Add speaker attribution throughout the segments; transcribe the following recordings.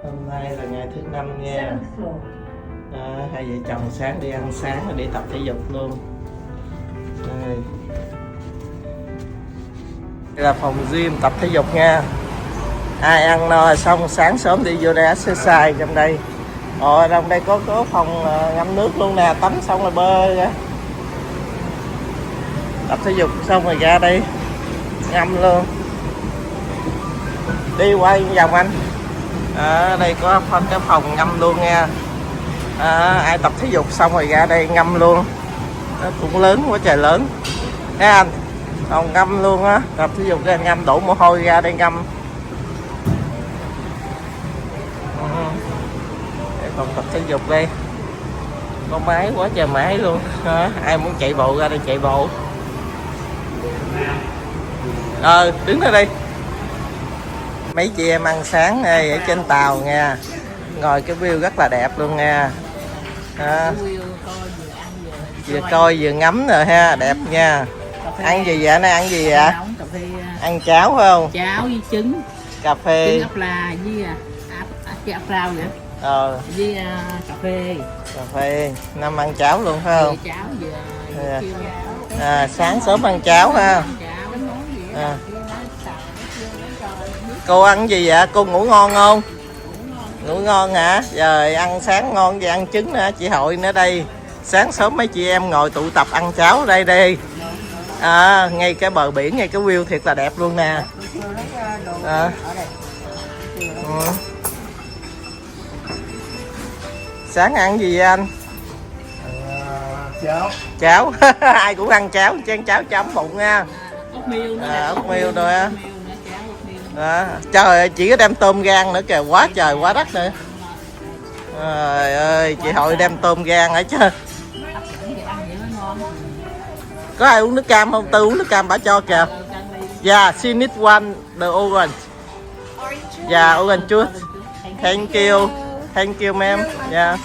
Speaker 1: Hôm nay là ngày thứ 5 nha. Hai vợ chồng sáng đi ăn sáng rồi đi tập thể dục luôn. Đây là phòng gym tập thể dục nha. Ai ăn no xong sáng sớm đi vô đây exercise trong đây. Trong đây có phòng ngâm nước luôn nè, tắm xong rồi bơi ra. Tập thể dục xong rồi ra đây ngâm luôn. Đi quay vòng anh. Đây có cái phòng ngâm luôn nha. Ai tập thể dục xong rồi ra đây ngâm luôn. Nó cũng lớn quá trời lớn. Thấy anh? Phòng ngâm luôn á, tập thể dục ra ngâm, đổ mồ hôi ra đây ngâm. Phòng tập thể dục đây có máy quá trời máy luôn. Ai muốn chạy bộ ra đây chạy bộ. Đứng ra đây. Mấy chị em ăn sáng đây ở trên tàu nha, ngồi cái view rất là đẹp luôn nha. Vừa coi vừa ngắm rồi ha, đẹp nha. Ăn gì vậy? Này ăn gì vậy? Ăn cháo phải không?
Speaker 2: Cháo với trứng,
Speaker 1: cà phê,
Speaker 2: trứng ốp la với áp rau vậy. Với cà phê.
Speaker 1: Cà phê. Năm ăn cháo luôn phải không?
Speaker 2: Cháo vừa
Speaker 1: sáng sớm ăn cháo ha. Cô ăn gì vậy? Cô ngủ ngon không? Ngủ ngon hả? Rồi ăn sáng ngon vậy, ăn trứng nữa. Chị Hội nữa đây. Sáng sớm mấy chị em ngồi tụ tập ăn cháo ở đây đi. Ngay cái bờ biển, ngay cái view thiệt là đẹp luôn nè. Sáng ăn gì vậy anh? Cháo. Ai cũng ăn cháo, chén cháo cho ấm bụng nha. Ốc miêu rồi á. Trời ơi, chỉ có đem tôm rang nữa kìa, quá trời quá đất nữa. Trời ơi, chị Hội đem tôm rang ở chứ. Có ai uống nước cam không? Tôi uống nước cam bả cho kìa. Yeah, she need one the orange. Yeah, orange juice. Thank you. Thank you ma'am. Yeah.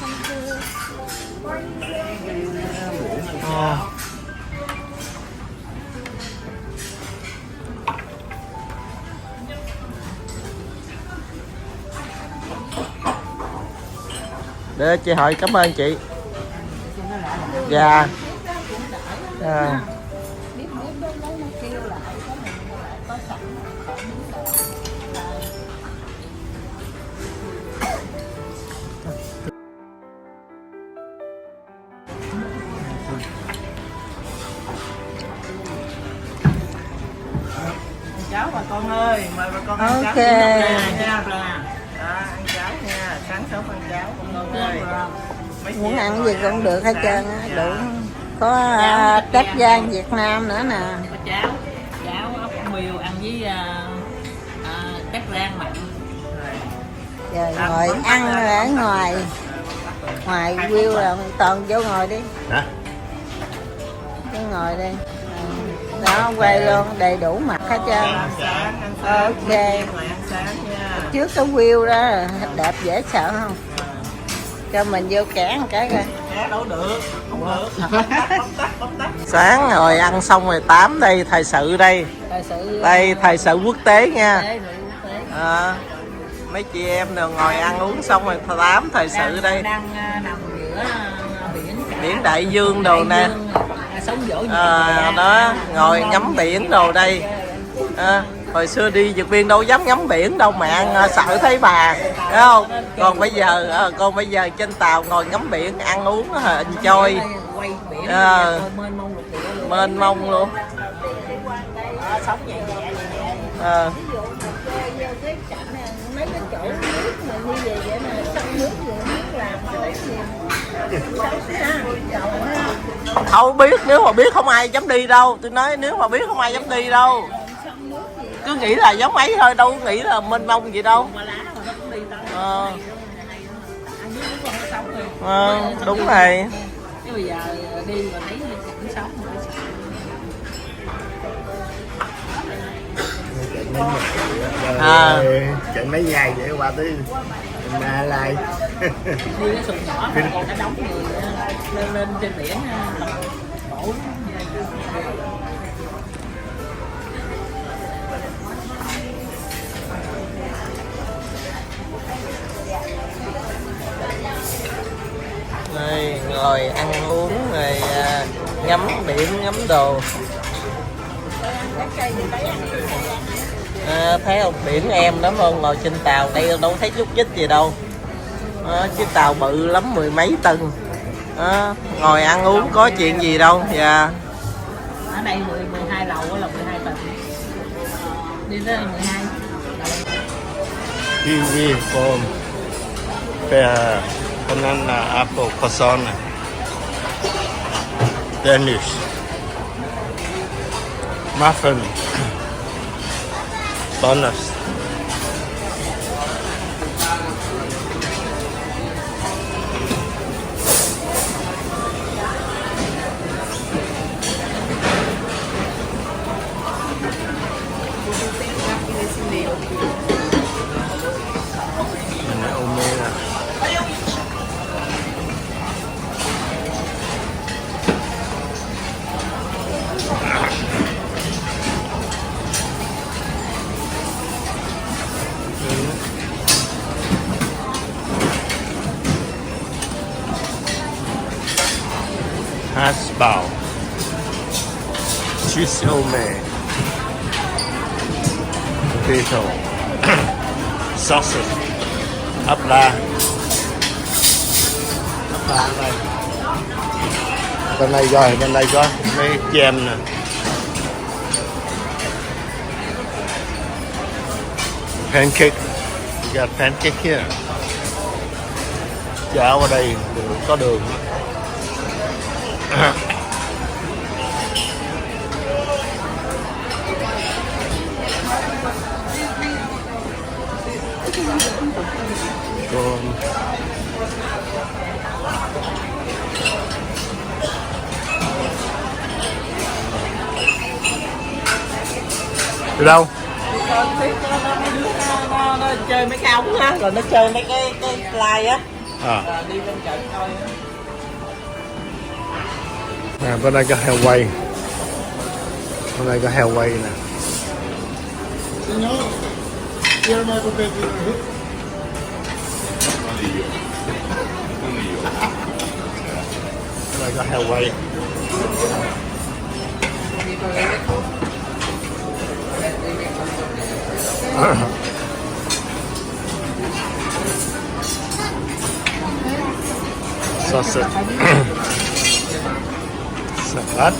Speaker 1: Để chị Hội cảm ơn chị. Dạ. Cháo bà con ơi, mời bà con ăn cháo nha. Ăn cháo nha, sáng sớm ăn cháo bà con ơi.
Speaker 3: Muốn ăn gì cũng được hết trơn á, đủ. Có tép rang Việt Nam nữa nè.
Speaker 2: Có cháo ốc miêu ăn với tép rang mặn.
Speaker 3: Rồi ngồi ăn ở ngoài view là toàn vô ngồi đi. Cứ ngồi đi. Đó, quay luôn, đầy đủ mặt hết trơn. Ok. Trước cái view đó đẹp dễ sợ không? Cho mình vô kẻ một cái coi.
Speaker 1: Đâu được, không được. Sáng rồi ăn xong rồi 8 đây, thời sự đây. Đây thời sự quốc tế nha. Mấy chị em đều ngồi ăn uống xong rồi 8 thời sự đây.
Speaker 2: Đang nằm giữa
Speaker 1: Biển đại dương đồ nè. Đó, ngồi ngắm biển đồ đây. Hồi xưa đi vượt biên đâu dám ngắm biển đâu mà ăn sợ thấy bà, thấy không? Còn bây giờ trên tàu ngồi ngắm biển ăn uống enjoy. Mênh mông luôn.
Speaker 3: Sống nhẹ nhẹ. Ví dụ mà chơi vô cái cảnh này, mấy cái chỗ nước mà như vậy mà sông nước làm cái
Speaker 1: không biết, nếu mà biết không ai dám đi đâu. Tôi nói nếu mà biết không ai dám đi đâu. Cứ nghĩ là giống ấy thôi, đâu có nghĩ là mênh mông gì đâu. Đúng rồi.
Speaker 2: Bây giờ đi mà thấy cảnh sống
Speaker 4: chạy mấy ngày vậy qua tới Malai.
Speaker 2: đi cái xuồng nhỏ mà còn cả đống người lên trên biển khổ.
Speaker 1: Đây, ngồi ăn uống rồi ngắm biển ngắm đồ. Thấy không, biển em lắm luôn, ngồi trên tàu đây đâu thấy chút chích gì đâu. Chiếc tàu bự lắm, 10 mấy tầng. Ngồi ăn uống có chuyện gì đâu. Dạ.
Speaker 2: Ở đây 12 lầu là 12 tầng. Đi tới 12.
Speaker 4: Kiwi from banana apple croissant Danish muffin bonus. Hash brown, cheese ome, potato, sausage, ấp la đây. Bên này rồi, bên đây có mấy jam nè. Pancake, we got pancake here. Cháo ở đây có đường. Còn từ đâu?
Speaker 1: Nó chơi mấy cái ống á, rồi nó chơi mấy cái slide á. Đi bên cạnh thôi.
Speaker 4: Bên đây có heo quay. Bên đây có heo quay nè. Bên đây có heo quay. Sausage. Salad.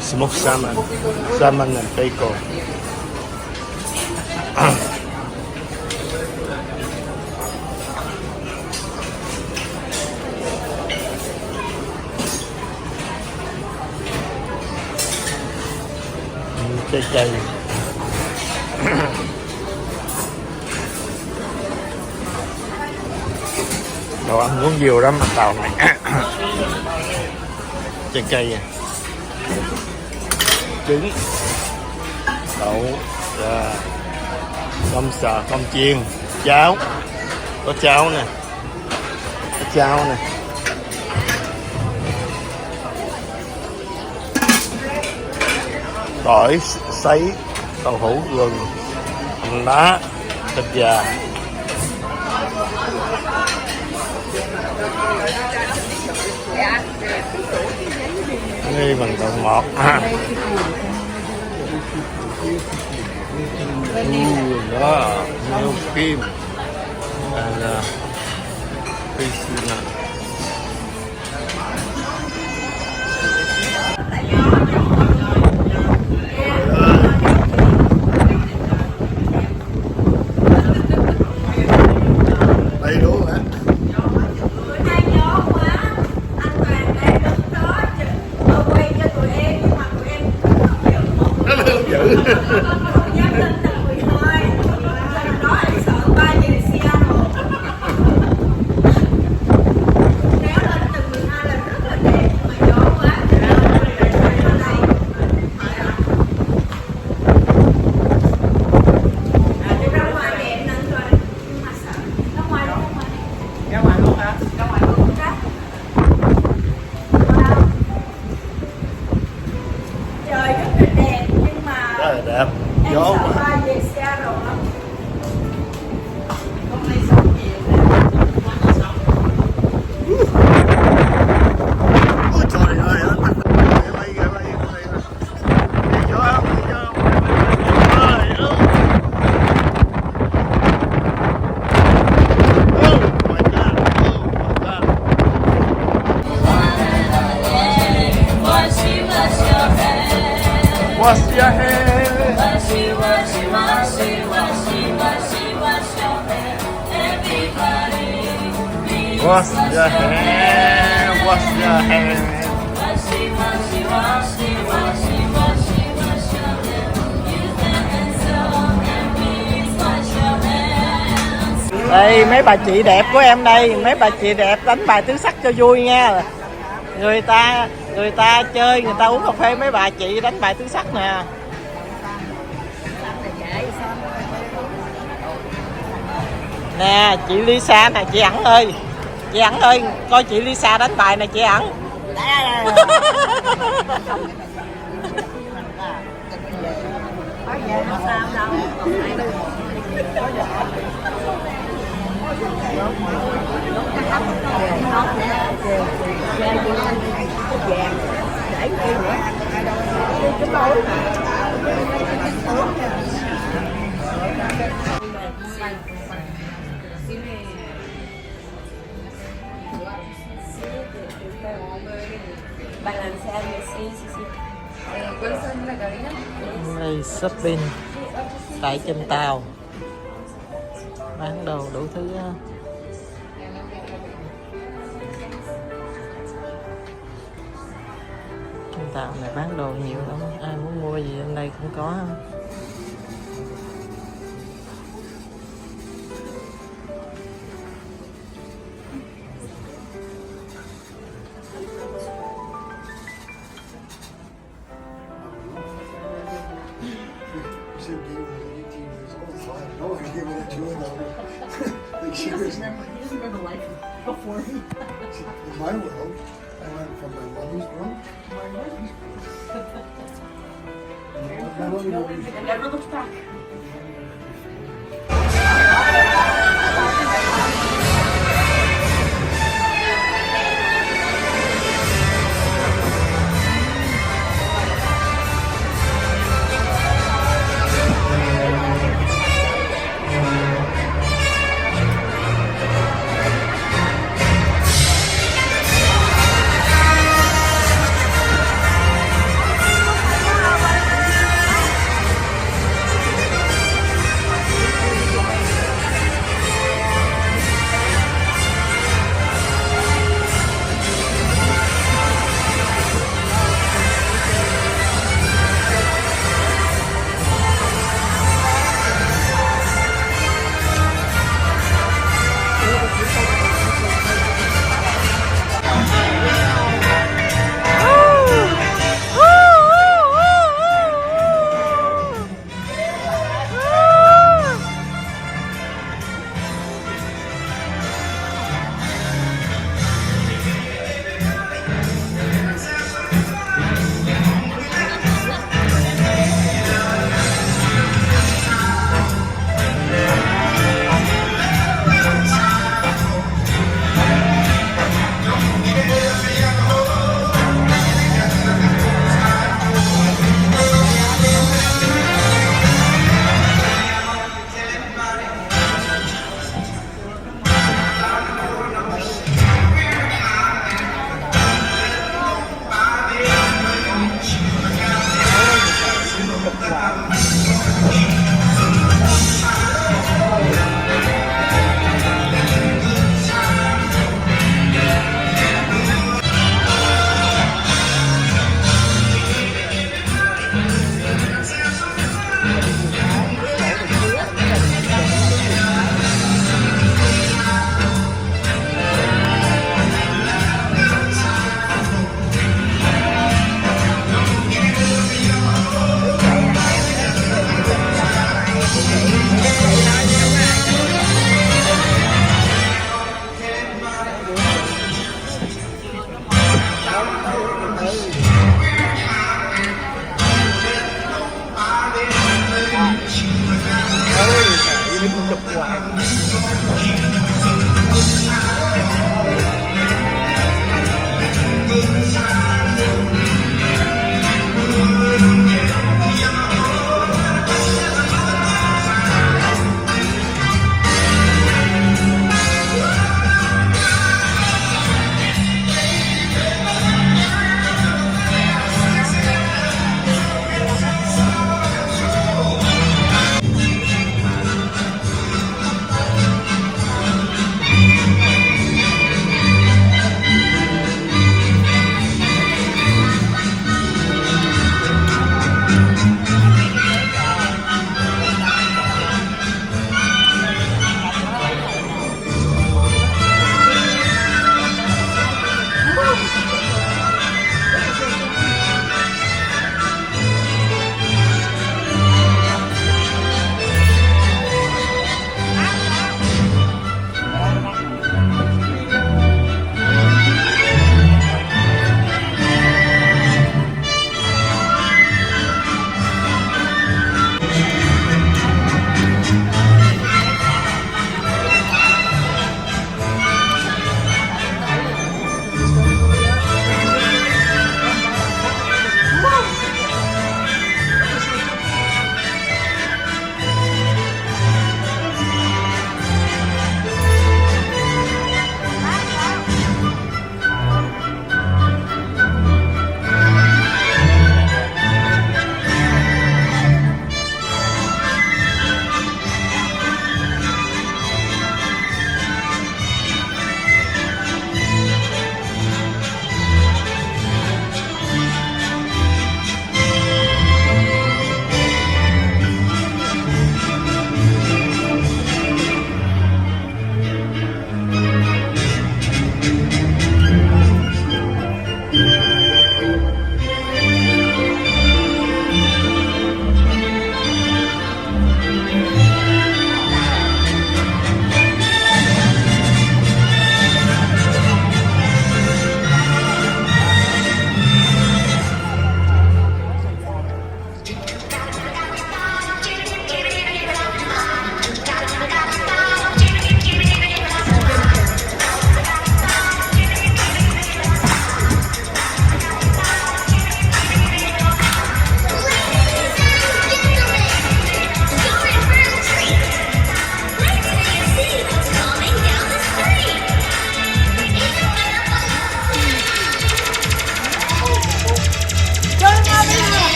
Speaker 4: Smoked salmon. Salmon and bacon. Chay. Đồ ăn uống nhiều lắm mà tàu này. Chay trứng, đậu, cơm xào, cơm chiên, cháo, có cháo nè, tỏi sấy, đậu hũ gừng, hành lá, thịt gà. Đây bằng đậu ngọt. Đó, nhiều kim. Đây là P16. Đây đúng hả? Đẹp. Wash your hair.
Speaker 5: Wash your hair, everybody.
Speaker 4: Wash your hair. Wash your hair.
Speaker 5: Wash your hair. Use the hand soap and please wash your hands.
Speaker 1: Đây mấy bà chị đẹp của em đây, mấy bà chị đẹp đánh bài tứ sắc cho vui nha. Người ta chơi, người ta uống cà phê, mấy bà chị đánh bài tứ sắc nè. Nè chị Lisa nè, chị Ẩn ơi, chị Ẩn ơi, coi chị Lisa đánh bài nè chị Ẩn. Đây shopping tại trên tàu, bán đồ đủ thứ. Trên tàu này bán đồ nhiều lắm, ai muốn mua gì ở đây cũng có.
Speaker 6: She gave her 18 years old, so I know I gave it to her though. Like she was,
Speaker 2: He doesn't remember life before me.
Speaker 6: in my world, I went from my mommy's room to my mom's room.
Speaker 2: I never looked back.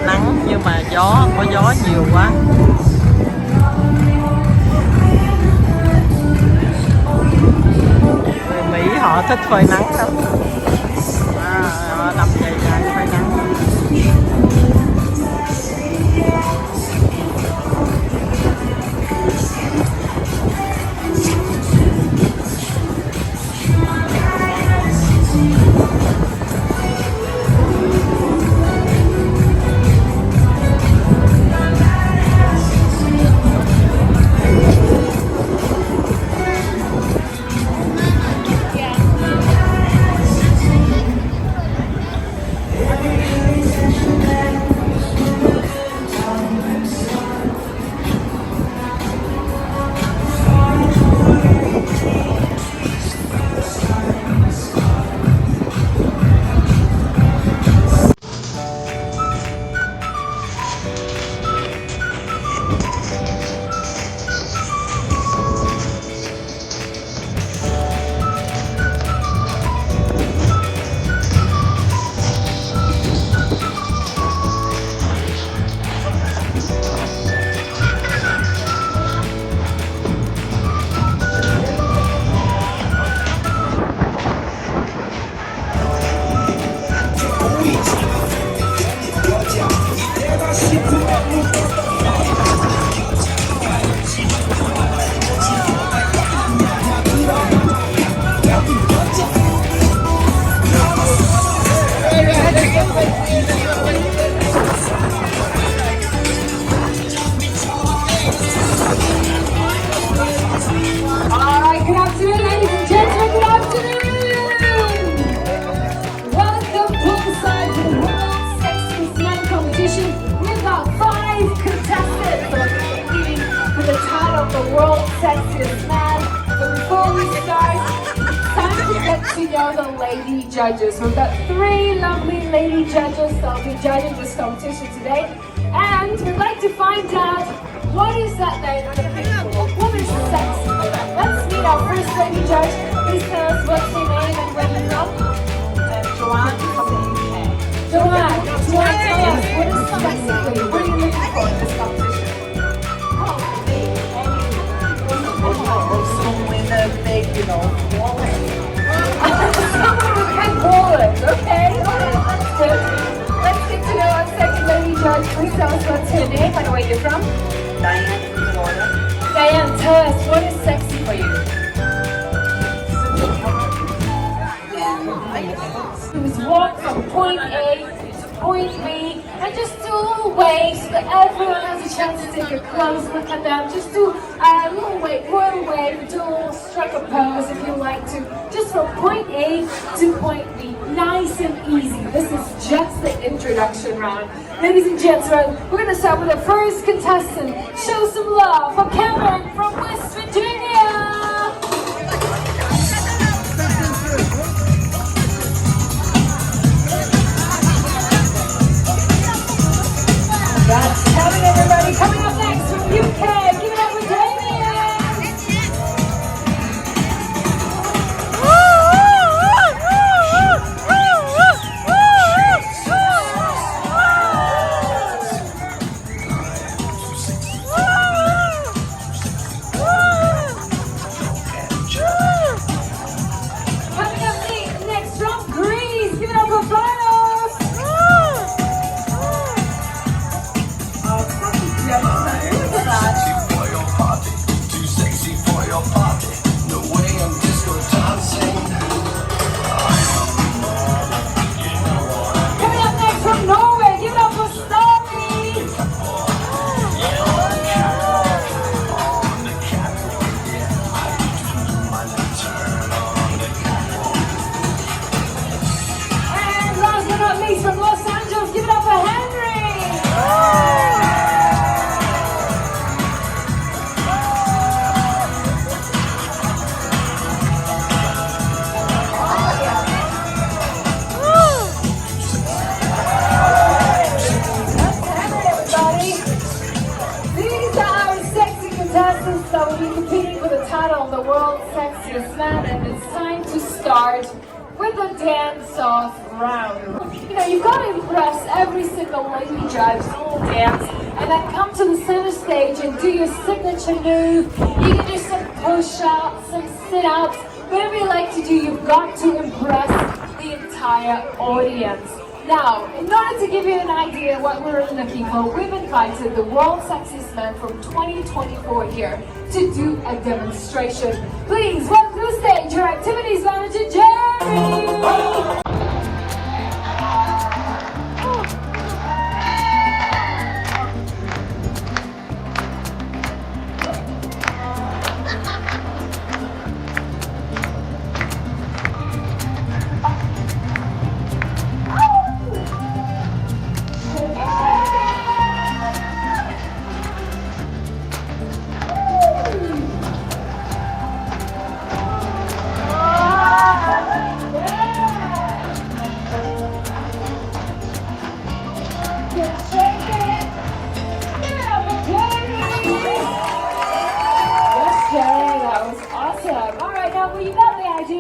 Speaker 1: Nắng nhưng mà gió, có gió nhiều quá. Người Mỹ họ thích phơi nắng lắm. Họ đập dày dài phơi nắng.
Speaker 7: The lady judges. We've got 3 lovely lady judges that will be judging this competition today, and we'd like to find out what is that they're looking for. What is sexy for them? Let's meet our first lady judge. Please tell us what's your name and where you're from. Joanne from the UK. Joanne, tell us what is sexy for you? What are you looking for in this competition? Oh, me. Someone with a big, wallet. Someone with big wallet. Okay, that's good. Let's get to know our second lady judge. Please tell us what's her name and where you're from. Diane from Florida. Diane, tell us what is sexy for you. It was walk from point A to point B and just do a little wave so that everyone has a chance to take a close look at them. Just do a little wave, do a little strike a pose if you like to. Just from point A to point B. Nice and easy. This is just the introduction round. Ladies and gentlemen, we're going to start with the first contestant. Show some love for Cameron from West Virginia. That's Kevin, everybody. Coming up next from UK. Give it up for Damien. will be competing for the title of the world's sexiest man, and it's time to start with the dance-off round. You know, you've got to impress every single lady judge, a little dance, and then come to the center stage and do your signature move. You can do some push-ups, some sit-ups, whatever you like to do. You've got to impress the entire audience. Now, in order to give you an idea what we're looking for, we've invited the world's sexiest man from 2024 here to do a demonstration. Please welcome to the stage your activities manager, Jerry!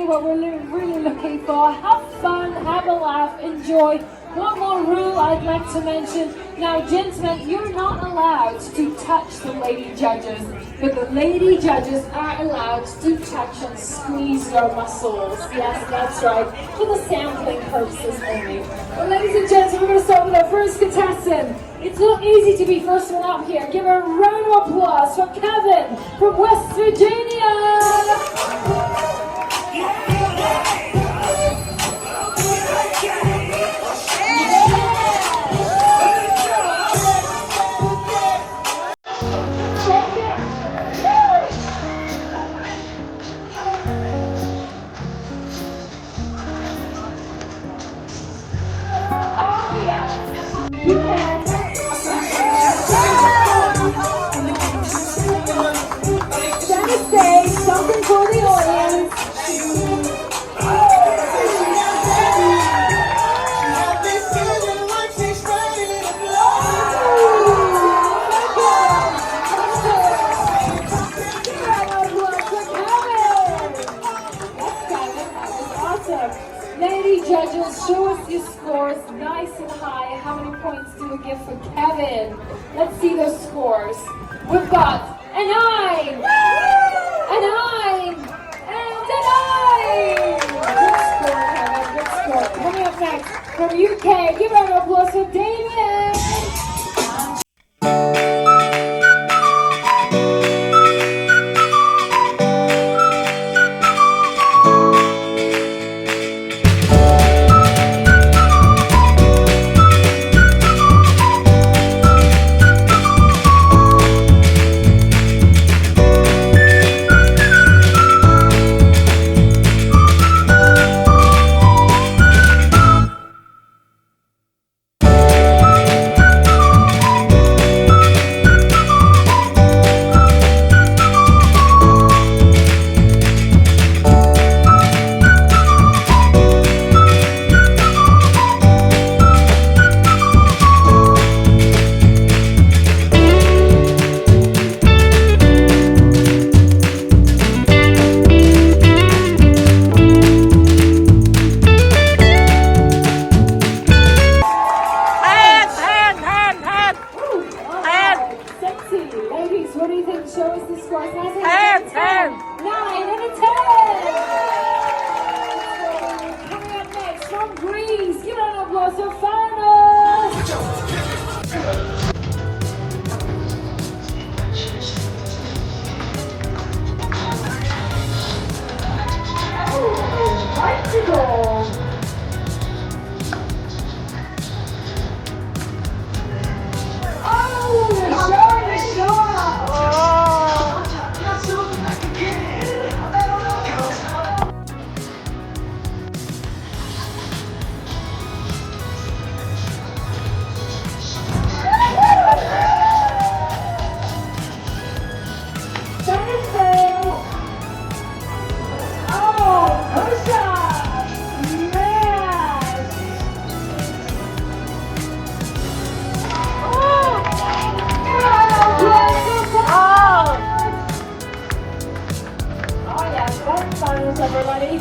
Speaker 7: What we're really looking for. Have fun, have a laugh, enjoy. One more rule I'd like to mention. Now, gentlemen, you're not allowed to touch the lady judges, but the lady judges are allowed to touch and squeeze your muscles. Yes, that's right, for the sampling purposes only. Well, ladies and gentlemen, we're going to start with our first contestant. It's not easy to be first one up here. Give her a round of applause for Kevin from West Virginia. Something for the audience. Lady judges, show us your scores, nice and high. How many points do we give for Kevin? Let's see those scores. We've got a 9, a 9, and a 9. Good score, Kevin, good score. Coming up next from UK, give a round of applause for Damien. everybody.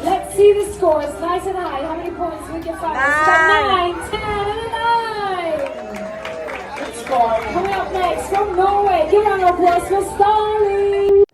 Speaker 7: Let's see the scores, nice and high. How many points we get? 9, 10, and a 9. Good score. Coming up next from Norway, give a round of applause for Starling.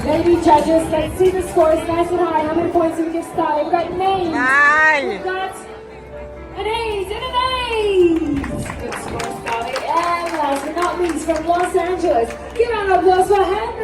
Speaker 7: Lady judges, let's see the scores nice and high. How many points do we give Starling? We've got names.
Speaker 1: 9.
Speaker 7: We've got an 8 and an 8. Good score, Starling. And last but not least, from Los Angeles, give a round of applause for Henry.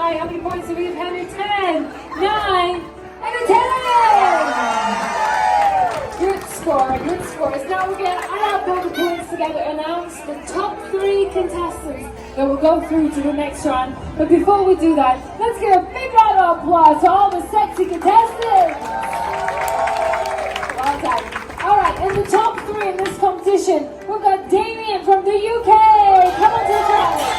Speaker 7: How many points do we give Henry? 10, 9, and a 10! Good score, good scores. Now we're going to add up all the points together and announce the top 3 contestants that will go through to the next round. But before we do that, let's give a big round of applause to all the sexy contestants! Well done. Alright, in the top 3 in this competition, we've got Damien from the UK! Come on to the front!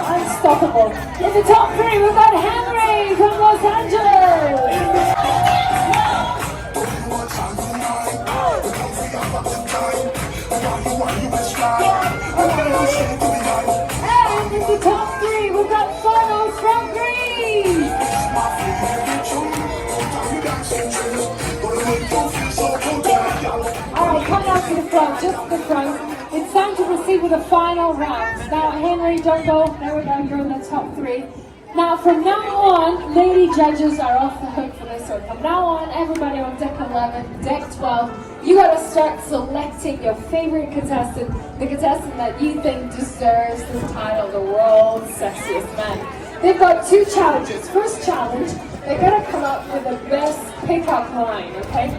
Speaker 7: Unstoppable. In the top 3, we've got Henry from Los Angeles. And in the top 3, we've got Funnels from Greece. Alright, come down to the front, just the front. It's time to proceed with the final round. Now, Henry, don't go. There we go, you're in the top 3. Now, from now on, lady judges are off the hook for this one. From now on, everybody on deck 11, deck 12, you gotta start selecting your favorite contestant, the contestant that you think deserves the title, the world's sexiest man. They've got 2 challenges. First challenge, they gotta come up with the best pickup line, okay?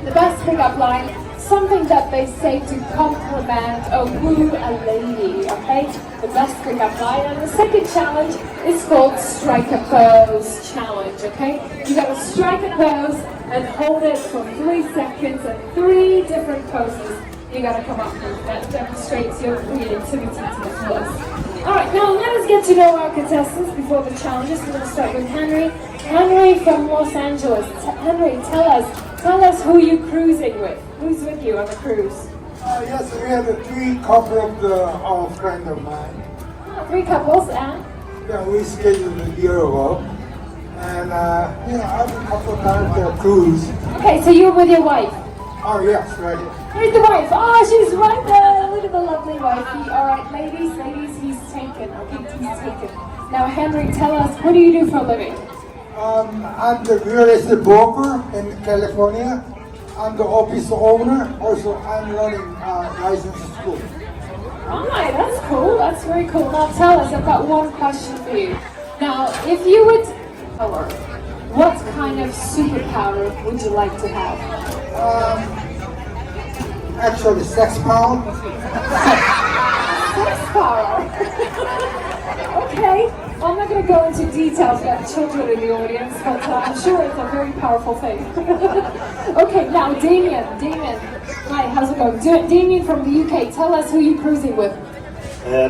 Speaker 7: The best pickup line, something that they say to compliment or woo a lady, okay? The best pickup line. And the second challenge is called Strike a Pose Challenge, okay? You gotta strike a pose and hold it for 3 seconds and 3 different poses you gotta come up with. That demonstrates your creativity to the fullest. Alright, now let us get to know our contestants before the challenges. We're gonna start with Henry. Henry from Los Angeles. Henry, tell us who you're cruising with. Who's with you on the cruise?
Speaker 6: Yes, we had 3 couples of friends of mine.
Speaker 7: 3 couples, and?
Speaker 6: Yeah, we scheduled a year ago. And, I've a couple times cruise.
Speaker 7: Okay, so you're with your wife?
Speaker 6: Oh, yes, right here.
Speaker 7: Where's the wife? Oh, she's right there. Look at the lovely wifey. All right, ladies, he's taken. Okay, he's taken. Now, Henry, tell us, what do you do for a living?
Speaker 6: I'm the real estate broker in California. I'm the office owner. Also, I'm running license school.
Speaker 7: All right, that's cool. That's very cool. Now, tell us, I've got one question for you. Now, if you would power, what kind of superpower would you like to have?
Speaker 6: Actually, sex power.
Speaker 7: Sex power. Okay. Well, I'm not going to go into details about children in the audience, but I'm sure it's a very powerful thing. Okay, now Damien. Hi, how's it going? Damien from the UK. Tell us who you're cruising with.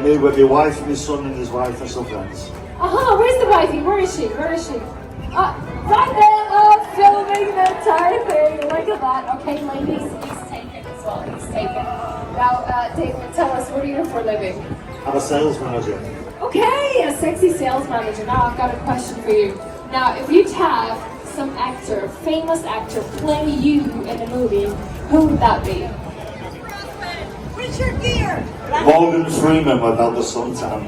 Speaker 8: Me with my wife, my son and his wife and some friends.
Speaker 7: Where's the wifey? Where is she? Right there, filming the entire thing. Look at that. Okay, ladies, he's taken as well. He's taken. Now, Damien, tell us, what do you do for a living?
Speaker 8: I'm a sales manager.
Speaker 7: Okay, a sexy sales manager. Now I've got a question for you. Now, if you'd have some famous actor, play you in a movie, who would that be?
Speaker 8: Morgan Freeman without the suntan.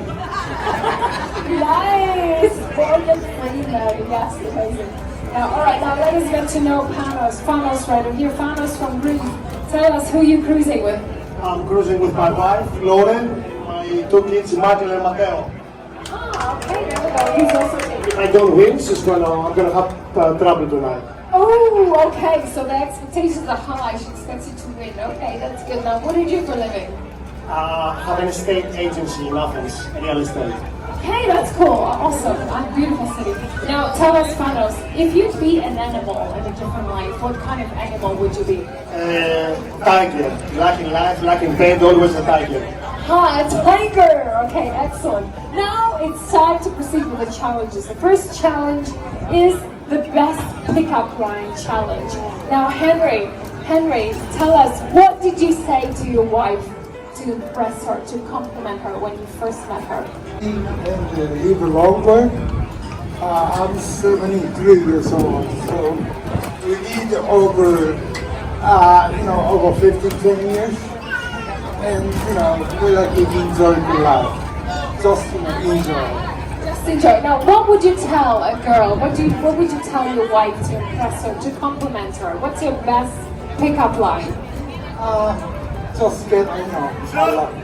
Speaker 7: Nice! Morgan Freeman. Yes, amazing. Now, all right, now let us get to know Panos. Panos, right over here. Panos from Greece. Tell us who you're cruising with.
Speaker 9: I'm cruising with my wife, Lauren, my two kids, Michael and Mateo.
Speaker 7: Okay, there we go. He's also taken.
Speaker 9: If I don't win, I'm gonna have trouble tonight.
Speaker 7: Oh, okay, so the expectations are high. She expects you to win. Okay, that's good. Now, what do you do for a living?
Speaker 9: Have an estate agency in Athens, real estate.
Speaker 7: Okay, that's cool. Awesome. Beautiful city. Now, tell us, Panos, if you'd be an animal in a different life, what kind of animal would you be?
Speaker 9: Tiger. Like in life, like in bed, always a tiger.
Speaker 7: A tiger. Okay, excellent. Now it's time to proceed with the challenges. The first challenge is the best pickup line challenge. Now, Henry, tell us, what did you say to your wife to impress her, to compliment her when you first met her?
Speaker 6: And live longer. I'm 73 years old, so we need over 10 years. And, we like to enjoy the life. Just, enjoy.
Speaker 7: Just enjoy. Now, what would you tell a girl? What would you tell your wife to impress her, to compliment her? What's your best pickup line?
Speaker 6: Just get, I love you.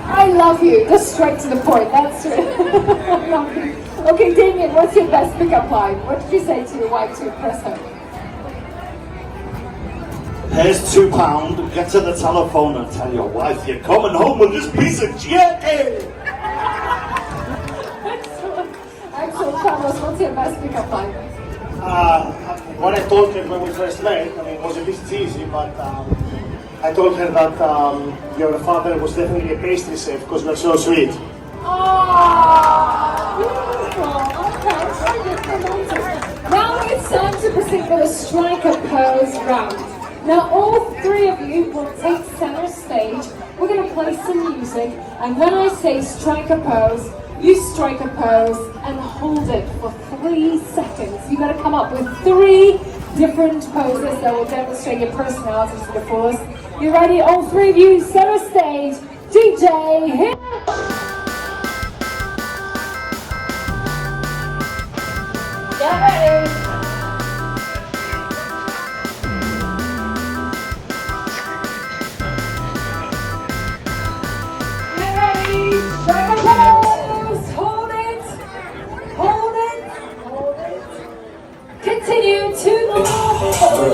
Speaker 7: I love you. Just straight to the point. That's it. I love you. Okay, Damien, what's your best pickup line? What did you say to your wife to impress her?
Speaker 8: Here's £2. Get to the telephone and tell your wife you're coming home with this piece of chicken.
Speaker 7: Excellent, Carlos. What's your best pickup line?
Speaker 9: What I told her when we first met, it was a bit cheesy, but I told her that your father was definitely a pastry chef because you're so sweet.
Speaker 7: Oh, beautiful. Okay, now it's time to proceed with a striker pose round. Now all three of you will take center stage. We're going to play some music, and when I say strike a pose, you strike a pose and hold it for 3 seconds. You've got to come up with 3 different poses that will demonstrate your personality to the fullest. You ready? All 3 of you, center stage. DJ, hit! Get ready! Strike a pose! Hold it! Hold it! Hold it! Continue to move!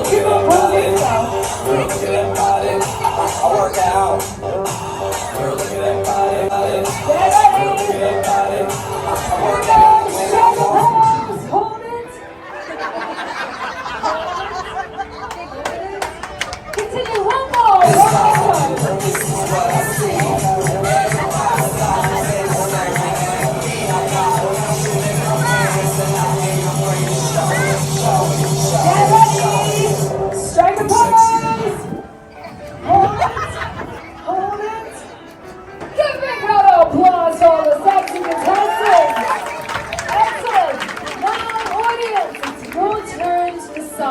Speaker 7: Keep on moving now!
Speaker 10: Look at that body, I work out. Look at that body,
Speaker 7: Get ready!
Speaker 10: look at that body, I work
Speaker 7: Go!
Speaker 10: out.
Speaker 7: Strike a pose! Hold it! Continue one more! One more time!
Speaker 10: This is what I see.
Speaker 7: Get ready! Strike a pose! Hold it!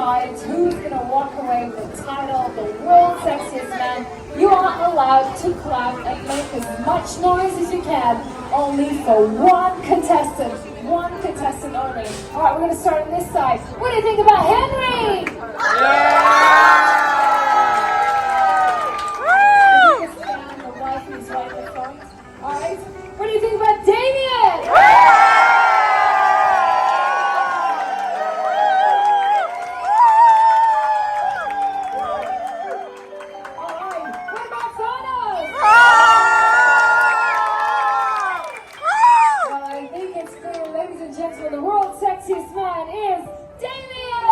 Speaker 7: decide who's going to walk away with the title of the world's sexiest man, you are allowed to clap and make as much noise as you can, only for one contestant. One contestant only. All right, we're going to start on this side. What do you think about Henry? The biggest fan, the wife who's right in the front. All right. What do you think about Damien? The world's sexiest man is Damien!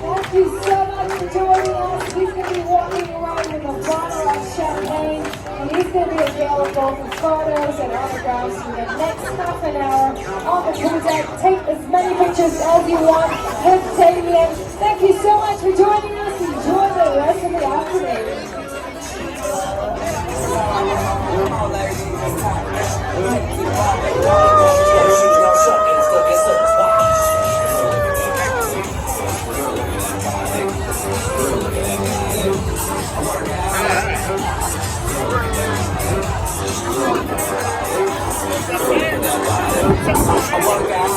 Speaker 7: Thank you so much for joining us. He's going to be walking around with a bottle of champagne, and he's going to be available for photos and autographs for the next half an hour on the pool deck. Take as many pictures as you want with Damien. Thank you so much for joining us. Enjoy the rest of the afternoon.
Speaker 10: I work out.